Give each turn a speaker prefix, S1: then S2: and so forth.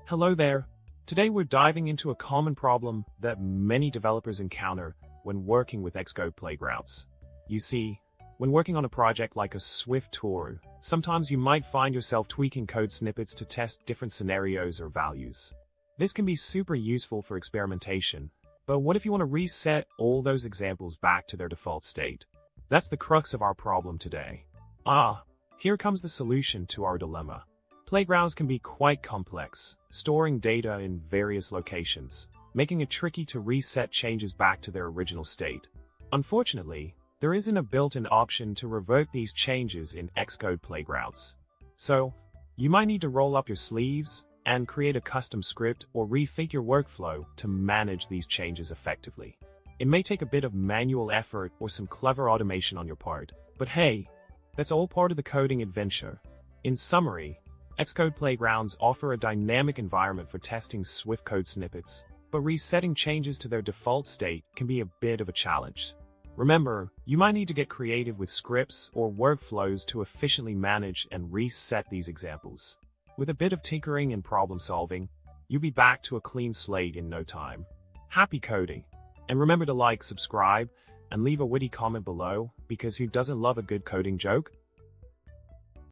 S1: Hello there. Today we're diving into a common problem that many developers encounter when working with Xcode playgrounds. You see, when working on a project like a Swift tour, sometimes you might find yourself tweaking code snippets to test different scenarios or values. This can be super useful for experimentation, but what if you want to reset all those examples back to their default state? That's the crux of our problem today. Here comes the solution to our dilemma. Playgrounds can be quite complex, storing data in various locations, making it tricky to reset changes back to their original state. Unfortunately, there isn't a built-in option to revoke these changes in Xcode playgrounds. So, you might need to roll up your sleeves and create a custom script or rethink your workflow to manage these changes effectively. It may take a bit of manual effort or some clever automation on your part, but hey, that's all part of the coding adventure. In summary, Xcode playgrounds offer a dynamic environment for testing Swift code snippets, but resetting changes to their default state can be a bit of a challenge. Remember, you might need to get creative with scripts or workflows to efficiently manage and reset these examples. With a bit of tinkering and problem solving, you'll be back to a clean slate in no time. Happy coding! And remember to like, subscribe, and leave a witty comment below, because who doesn't love a good coding joke?